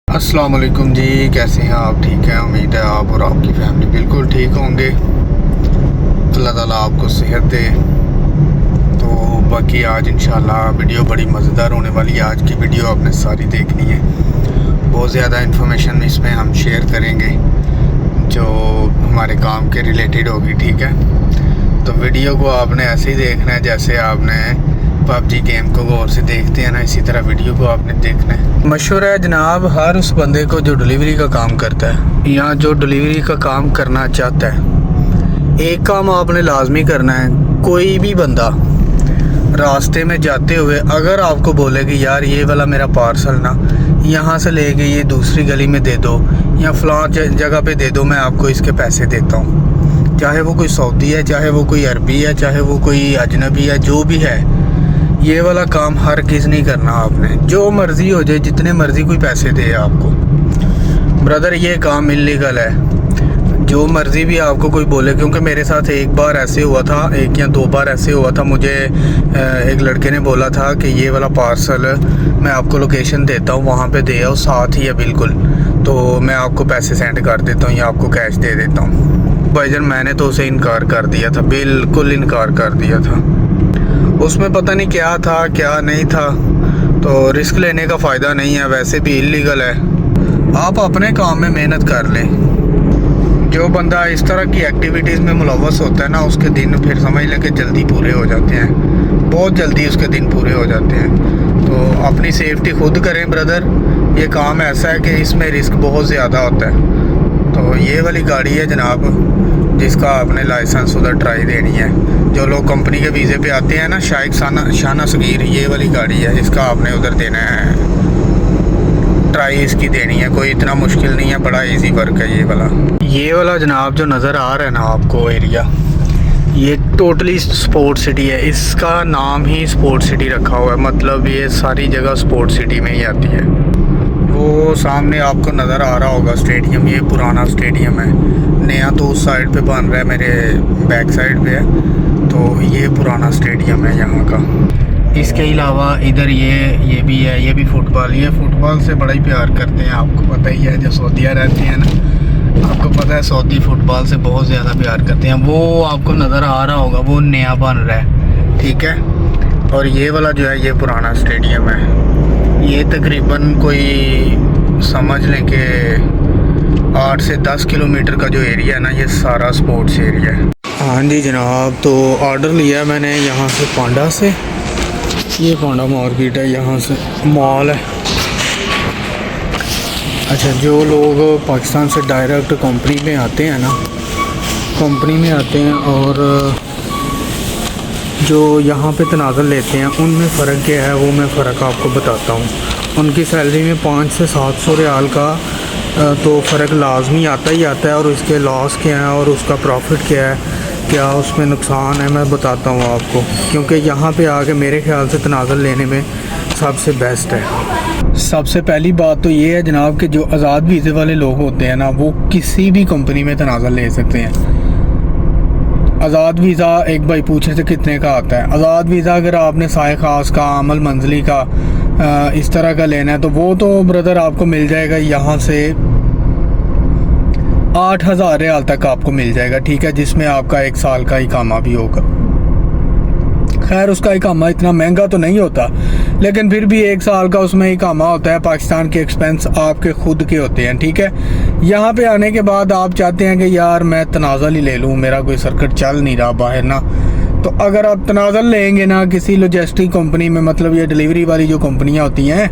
अस्सलाम वालेकुम जी, कैसे हैं आप? ठीक हैं, उम्मीद है आप और आपकी फैमिली बिल्कुल ठीक होंगे। अल्लाह ताला आपको सेहत दे। तो बाकी आज इंशाल्लाह वीडियो बड़ी मज़ेदार होने वाली है। आज की वीडियो आपने सारी देखनी है। बहुत ज़्यादा इन्फॉर्मेशन इसमें हम शेयर करेंगे जो हमारे काम के रिलेटेड होगी, ठीक है। तो वीडियो को आपने ऐसे ही देखना है जैसे आपने पबजी गेम को गौर से देखते हैं ना, इसी तरह वीडियो को आपने देखना है। मशहूर है जनाब हर उस बंदे को जो डिलीवरी का काम करता है या जो डिलीवरी का काम करना चाहता है। एक काम आपने लाजमी करना है, कोई भी बंदा रास्ते में जाते हुए अगर आपको बोले कि यार ये वाला मेरा पार्सल ना यहाँ से लेके ये दूसरी गली में दे दो या फलां जगह पे दे दो, मैं आपको इसके पैसे देता हूँ। चाहे वो कोई सऊदी है, चाहे वो कोई अरबी है, चाहे वो कोई अजनबी है, जो भी है, ये वाला काम हर किस नहीं करना आपने। जो मर्ज़ी हो जाए, जितने मर्ज़ी कोई पैसे दे आपको, ब्रदर ये काम इल्लीगल है। जो मर्ज़ी भी आपको कोई बोले, क्योंकि मेरे साथ एक बार ऐसे हुआ था, एक या दो बार ऐसे हुआ था। मुझे एक लड़के ने बोला था कि ये वाला पार्सल मैं आपको लोकेशन देता हूँ, वहाँ पे दे आओ, साथ ही है बिल्कुल, तो मैं आपको पैसे सेंड कर देता हूँ या आपको कैश दे देता हूँ। भाईजान मैंने तो उसे इनकार कर दिया था, बिल्कुल इनकार कर दिया था। उसमें पता नहीं क्या था क्या नहीं था, तो रिस्क लेने का फ़ायदा नहीं है, वैसे भी इल्लीगल है। आप अपने काम में मेहनत कर लें। जो बंदा इस तरह की एक्टिविटीज़ में मुलव्वस होता है ना, उसके दिन फिर समझ लें कि जल्दी पूरे हो जाते हैं, बहुत जल्दी उसके दिन पूरे हो जाते हैं। तो अपनी सेफ्टी खुद करें ब्रदर। ये काम ऐसा है कि इसमें रिस्क बहुत ज़्यादा होता है। तो ये वाली गाड़ी है जनाब, जिसका आपने लाइसेंस उधर ट्राई देनी है। जो लोग कंपनी के वीज़े पे आते हैं ना, शाइक शाना सगीर, ये वाली गाड़ी है, इसका आपने उधर देना है, ट्राई इसकी देनी है। कोई इतना मुश्किल नहीं है, बड़ा इजी वर्क है ये वाला जनाब जो नज़र आ रहा है ना आपको एरिया, ये टोटली स्पोर्ट सिटी है। इसका नाम ही स्पोर्ट सिटी रखा हुआ है, मतलब ये सारी जगह स्पोर्ट सिटी में ही आती है। वो सामने आपको नज़र आ रहा होगा स्टेडियम, ये पुराना स्टेडियम है। नया तो उस साइड पे बन रहा है, मेरे बैक साइड पे है। तो ये पुराना स्टेडियम है यहाँ का। इसके अलावा इधर ये भी है, ये भी फुटबॉल, ये फुटबॉल से बड़ा ही प्यार करते हैं। आपको पता ही है, जो सऊदिया रहते हैं ना, आपको पता है सऊदी फुटबॉल से बहुत ज़्यादा प्यार करते हैं। वो आपको नज़र आ रहा होगा, वो नया बन रहा है, ठीक है। और ये वाला जो है, ये पुराना स्टेडियम है। ये तकरीबन कोई समझ लें कि 8 से 10 किलोमीटर का जो एरिया है ना, ये सारा स्पोर्ट्स एरिया है। हाँ जी जनाब, तो ऑर्डर लिया मैंने यहाँ से, पांडा से। ये पांडा मार्केट है, यहाँ से मॉल है। अच्छा, जो लोग पाकिस्तान से डायरेक्ट कंपनी में आते हैं ना, कंपनी में आते हैं और जो यहाँ पे तनाज़ुल लेते हैं, उनमें फ़र्क क्या है वो मैं फ़र्क आपको बताता हूँ। उनकी सैलरी में 5 से 700 रियाल का तो फ़र्क लाजमी आता ही आता है, और उसके लॉस क्या है और उसका प्रॉफिट क्या है, क्या उसमें नुकसान है, मैं बताता हूँ आपको। क्योंकि यहाँ पे आके मेरे ख्याल से तनाज़ुल लेने में सबसे बेस्ट है। सबसे पहली बात तो ये है जनाब कि जो आज़ाद वीज़े वाले लोग होते हैं ना, वो किसी भी कंपनी में तनाज़ुल ले सकते हैं। आज़ाद वीज़ा एक भाई पूछे थे कितने का आता है। आज़ाद वीज़ा अगर आपने साए ख़ास का, अमल मंजली का, इस तरह का लेना है, तो वो तो ब्रदर आपको मिल जाएगा यहाँ से 8,000 रियाल तक आपको मिल जाएगा, ठीक है, जिसमें आपका 1 साल का इकामा भी होगा। खैर उसका इकामा इतना महंगा तो नहीं होता, लेकिन फिर भी 1 साल का उसमें इकामा होता है। पाकिस्तान के एक्सपेंस आपके खुद के होते हैं, ठीक है। यहाँ पे आने के बाद आप चाहते हैं कि यार मैं तनाज़ुल ही ले लूँ, मेरा कोई सर्किट चल नहीं रहा बाहर ना, तो अगर आप तनाज़ुल लेंगे ना किसी लॉजिस्टिक कंपनी में, मतलब ये डिलीवरी वाली जो कंपनियाँ होती हैं,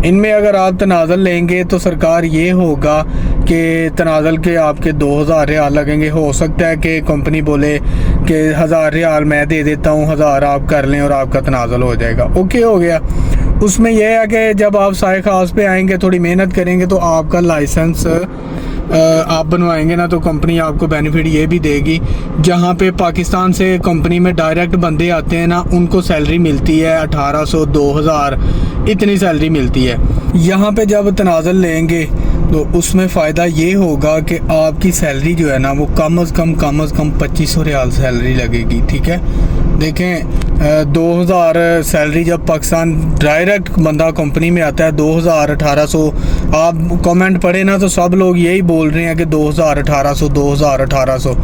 इनमें अगर आप तनाज़ुल लेंगे तो सरकार ये होगा कि तनाज़ुल के आपके 2,000 रियाल लगेंगे। हो सकता है कि कंपनी बोले कि 1,000 रियाल मैं दे देता हूँ, 1,000 आप कर लें और आपका तनाज़ुल हो जाएगा। ओके हो गया। उसमें यह है कि जब आप साए ख़ास पे आएंगे, थोड़ी मेहनत करेंगे, तो आपका लाइसेंस आप बनवाएंगे ना, तो कंपनी आपको बेनिफिट ये भी देगी। जहाँ पे पाकिस्तान से कंपनी में डायरेक्ट बंदे आते हैं ना, उनको सैलरी मिलती है 1,800 2,000 इतनी सैलरी मिलती है। यहाँ पे जब तनाज़ुल लेंगे तो उसमें फ़ायदा ये होगा कि आपकी सैलरी जो है ना, वो कम अज़ कम 2,500 रियाल सैलरी लगेगी, ठीक है। देखें 2000 सैलरी जब पाकिस्तान डायरेक्ट बंदा कंपनी में आता है 2000 1800। आप कमेंट पढ़े ना तो सब लोग यही बोल रहे हैं कि 2000 1800 2000 1800।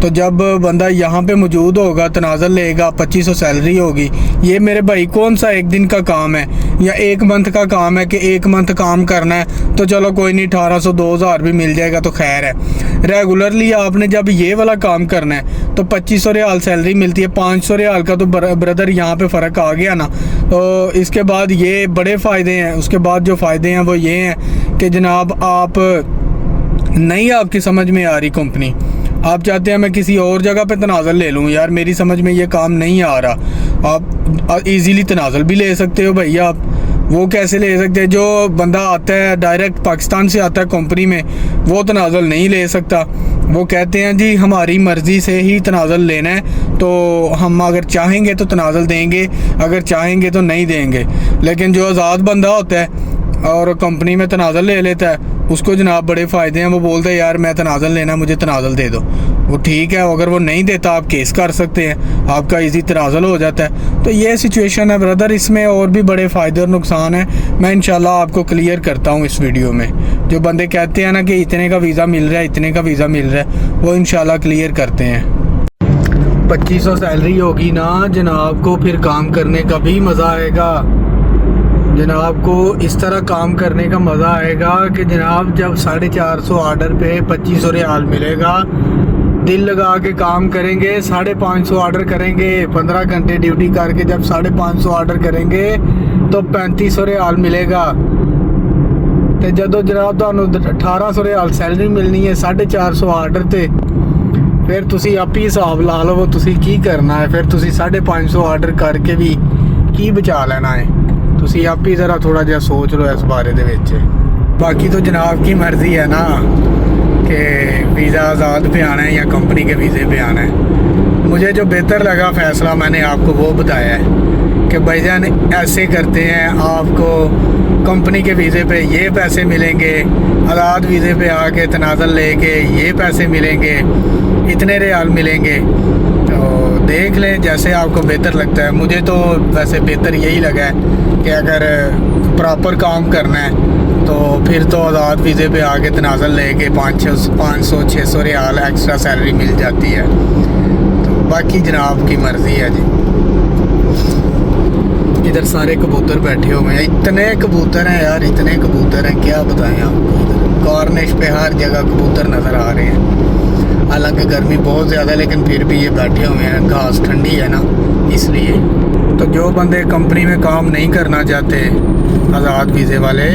तो जब बंदा यहाँ पे मौजूद होगा, तनाज़ुल लेगा, 2500 सैलरी होगी। ये मेरे भाई कौन सा एक दिन का काम है या एक मंथ का काम है कि एक मंथ काम करना है तो चलो कोई नहीं 1800 2000 भी मिल जाएगा तो खैर है। रेगुलरली आपने जब ये वाला काम करना है तो 2500 रियाल सैलरी मिलती है। 500 रियाल का तो ब्रदर यहाँ पे फ़र्क आ गया ना। तो इसके बाद ये बड़े फ़ायदे हैं। उसके बाद जो फ़ायदे हैं वो ये हैं कि जनाब आप नहीं, आपकी समझ में आ रही कंपनी, आप चाहते हैं मैं किसी और जगह पे तनाज़ुल ले लूँ, यार मेरी समझ में ये काम नहीं आ रहा, आप इजीली तनाज़ुल भी ले सकते हो भाई। आप वो कैसे ले सकते हैं? जो बंदा आता है डायरेक्ट पाकिस्तान से आता है कंपनी में, वो तनाज़ुल नहीं ले सकता। वो कहते हैं जी हमारी मर्ज़ी से ही तनाज़ुल लेना है, तो हम अगर चाहेंगे तो तनाज़ुल देंगे, अगर चाहेंगे तो नहीं देंगे। लेकिन जो आज़ाद बंदा होता है और कंपनी में तनाज़ुल ले लेता है, उसको जनाब बड़े फ़ायदे हैं। वो बोलते हैं यार मैं तनाज़ुल लेना, मुझे तनाज़ुल दे दो। वो ठीक है, अगर वो नहीं देता आप केस कर सकते हैं, आपका इजी तनाज़ुल हो जाता है। तो ये सिचुएशन है ब्रदर। इसमें और भी बड़े फ़ायदे और नुकसान हैं, मैं इंशाल्लाह आपको क्लियर करता हूँ इस वीडियो में। जो बंदे कहते हैं ना कि इतने का वीज़ा मिल रहा है, इतने का वीज़ा मिल रहा है, वो इंशाल्लाह क्लियर करते हैं। 2500 सैलरी होगी ना जनाब को, फिर काम करने का भी मज़ा आएगा। जनाब को इस तरह काम करने का मज़ा आएगा कि जनाब जब 450 ऑर्डर पे 2500 रियाल मिलेगा, दिल लगा के काम करेंगे, 550 ऑर्डर करेंगे, 15 घंटे ड्यूटी करके जब 550 ऑर्डर करेंगे तो 3500 रियाल मिलेगा। तो जदों जनाब तुहानू 1800 रियाल सैलरी मिलनी है 450 ऑर्डर ते, फिर तुसी आप ही हिसाब ला लो तुसी की करना है। फिर तुसी 550 ऑर्डर करके भी की बचा लेना है। तुसी आप ही ज़रा थोड़ा जिहा सोच लो इस बारे दे विच। बाकी तो जनाब की मर्ज़ी है ना कि वीज़ा आज़ाद पे आना है या कंपनी के वीज़े पे आना है। मुझे जो बेहतर लगा फ़ैसला मैंने आपको वो बताया है कि भाईजान ऐसे करते हैं, आपको कंपनी के वीज़े पे ये पैसे मिलेंगे, आज़ाद वीज़े पे आके तनाज़ुल लेके ये पैसे मिलेंगे, इतने रियाल मिलेंगे। तो देख लें जैसे आपको बेहतर लगता है। मुझे तो वैसे बेहतर यही लगा है कि अगर प्रॉपर काम करना है तो फिर तो आज़ाद वीज़े पे आके तनाज़ुल लेके 500-600 रियाल एक्स्ट्रा सैलरी मिल जाती है। तो बाकी जनाब की मर्ज़ी है जी। इधर सारे कबूतर बैठे हुए हैं, इतने कबूतर हैं यार, इतने कबूतर हैं क्या बताएं आपको। इधर कॉर्निश पे हर जगह कबूतर नज़र आ रहे हैं। हालांकि गर्मी बहुत ज़्यादा है लेकिन फिर भी ये बैठे हुए हैं, घास ठंडी है ना इसलिए। तो जो बंदे कंपनी में काम नहीं करना चाहते आज़ाद वीज़े वाले,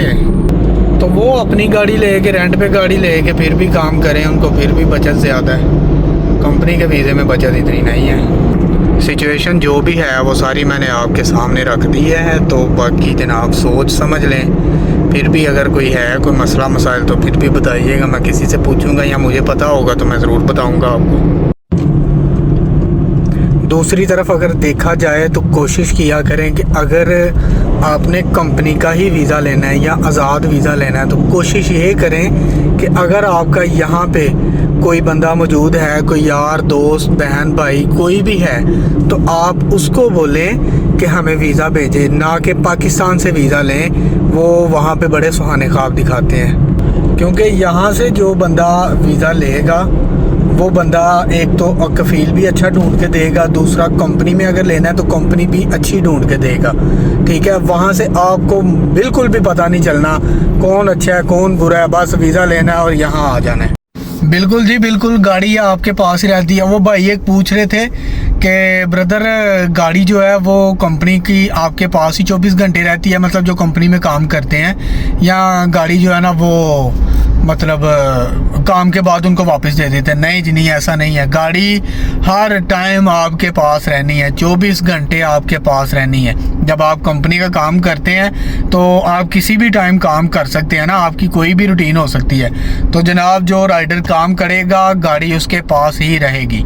तो वो अपनी गाड़ी लेके रेंट पे गाड़ी लेके फिर भी काम करें, उनको फिर भी बचत ज़्यादा है। कंपनी के वीज़े में बचत इतनी नहीं है। सिचुएशन जो भी है वो सारी मैंने आपके सामने रख दी है। तो बाकी जनाब सोच समझ लें। फिर भी अगर कोई है कोई मसला मसाइल तो फिर भी बताइएगा, मैं किसी से पूछूंगा या मुझे पता होगा तो मैं ज़रूर बताऊंगा आपको। दूसरी तरफ अगर देखा जाए तो कोशिश किया करें कि अगर आपने कंपनी का ही वीज़ा लेना है या आज़ाद वीज़ा लेना है तो कोशिश ये करें कि अगर आपका यहाँ पे कोई बंदा मौजूद है, कोई यार दोस्त बहन भाई कोई भी है, तो आप उसको बोलें कि हमें वीज़ा भेजें, ना कि पाकिस्तान से वीज़ा लें। वो वहाँ पे बड़े सुहाने ख्वाब दिखाते हैं, क्योंकि यहाँ से जो बंदा वीज़ा लेगा वो बंदा एक तो कफ़ील भी अच्छा ढूंढ के देगा, दूसरा कंपनी में अगर लेना है तो कंपनी भी अच्छी ढूंढ के देगा। ठीक है, वहाँ से आपको बिल्कुल भी पता नहीं चलना कौन अच्छा है कौन बुरा है, बस वीज़ा लेना है और यहाँ आ जाना है। बिल्कुल जी बिल्कुल, गाड़ी आपके पास ही रहती है। वो भाई एक पूछ रहे थे कि ब्रदर गाड़ी जो है वो कंपनी की आपके पास ही 24 घंटे रहती है, मतलब जो कंपनी में काम करते हैं, या गाड़ी जो है ना वो मतलब काम के बाद उनको वापस दे देते हैं? नहीं जी नहीं, ऐसा नहीं है। गाड़ी हर टाइम आपके पास रहनी है, 24 घंटे आपके पास रहनी है। जब आप कंपनी का काम करते हैं तो आप किसी भी टाइम काम कर सकते हैं ना, आपकी कोई भी रूटीन हो सकती है। तो जनाब जो राइडर काम करेगा गाड़ी उसके पास ही रहेगी।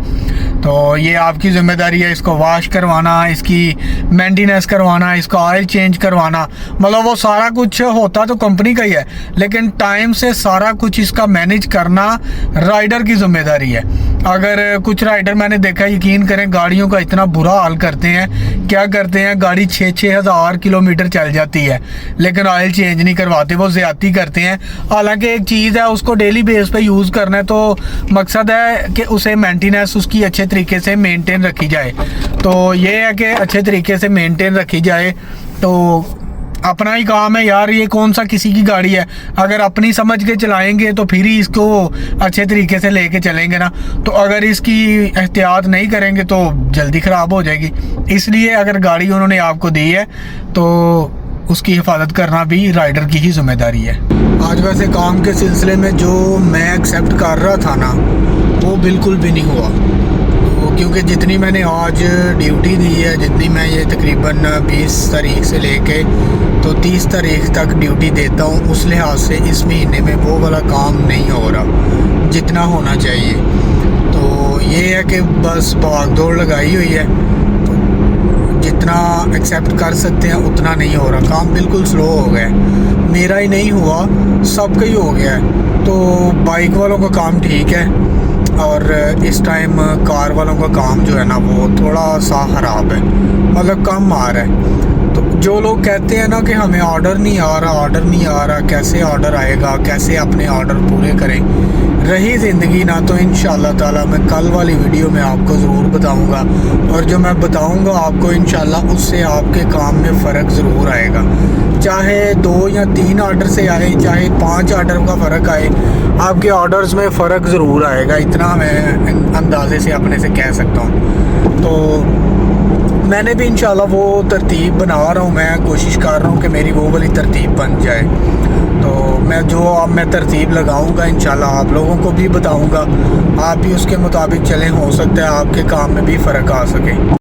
तो ये आपकी ज़िम्मेदारी है इसको वॉश करवाना, इसकी मेंटेनेंस करवाना, इसका ऑयल चेंज करवाना, मतलब वो सारा कुछ होता तो कंपनी का ही है, लेकिन टाइम से सारा कुछ इसका मैनेज करना राइडर की ज़िम्मेदारी है। अगर कुछ राइडर मैंने देखा, यकीन करें, गाड़ियों का इतना बुरा हाल करते हैं। क्या करते हैं, गाड़ी 6-6 हज़ार किलोमीटर चल जाती है लेकिन ऑयल चेंज नहीं करवाते, वो ज़्यादती करते हैं। हालांकि एक चीज़ है, उसको डेली बेस पे यूज़ करना है, तो मकसद है कि उसे मेंटेनेंस उसकी अच्छे तरीके से मेंटेन रखी जाए। तो ये है कि अच्छे तरीके से मेंटेन रखी जाए, तो अपना ही काम है यार। ये कौन सा किसी की गाड़ी है, अगर अपनी समझ के चलाएंगे तो फिर ही इसको अच्छे तरीके से लेके चलेंगे ना। तो अगर इसकी एहतियात नहीं करेंगे तो जल्दी ख़राब हो जाएगी। इसलिए अगर गाड़ी उन्होंने आपको दी है तो उसकी हिफाजत करना भी राइडर की ही जिम्मेदारी है। आज वैसे काम के सिलसिले में जो मैं एक्सेप्ट कर रहा था ना, वो बिल्कुल भी नहीं हुआ। क्योंकि जितनी मैंने आज ड्यूटी दी है, जितनी मैं ये तकरीबन 20 तारीख से लेके तो 30 तारीख तक ड्यूटी देता हूँ, उस लिहाज से इस महीने में वो वाला काम नहीं हो रहा जितना होना चाहिए। तो ये है कि बस भाग दौड़ लगाई हुई है, तो जितना एक्सेप्ट कर सकते हैं उतना नहीं हो रहा। काम बिल्कुल स्लो हो गया है, मेरा ही नहीं हुआ, सबका ही हो गया है। तो बाइक वालों का काम ठीक है, और इस टाइम कार वालों का काम जो है ना वो थोड़ा सा ख़राब है, मतलब कम आ रहा है। तो जो लोग कहते हैं ना कि हमें ऑर्डर नहीं आ रहा, कैसे ऑर्डर आएगा, कैसे अपने ऑर्डर पूरे करें, रही ज़िंदगी ना तो इंशाल्लाह ताला मैं कल वाली वीडियो में आपको ज़रूर बताऊंगा, और जो मैं बताऊंगा आपको इंशाल्लाह उससे आपके काम में फ़र्क ज़रूर आएगा। चाहे 2 या 3 ऑर्डर से आए, चाहे 5 ऑर्डर का फ़र्क आए, आपके ऑर्डर्स में फ़र्क ज़रूर आएगा, इतना मैं अंदाज़े से अपने से कह सकता हूँ। तो मैंने भी इंशाल्लाह वो तरतीब बना रहा हूँ, मैं कोशिश कर रहा हूँ कि मेरी वो वाली तरतीब बन जाए। तो मैं तरतीब लगाऊंगा इंशाल्लाह, आप लोगों को भी बताऊंगा, आप भी उसके मुताबिक चलें, हो सकता है आपके काम में भी फ़र्क आ सके।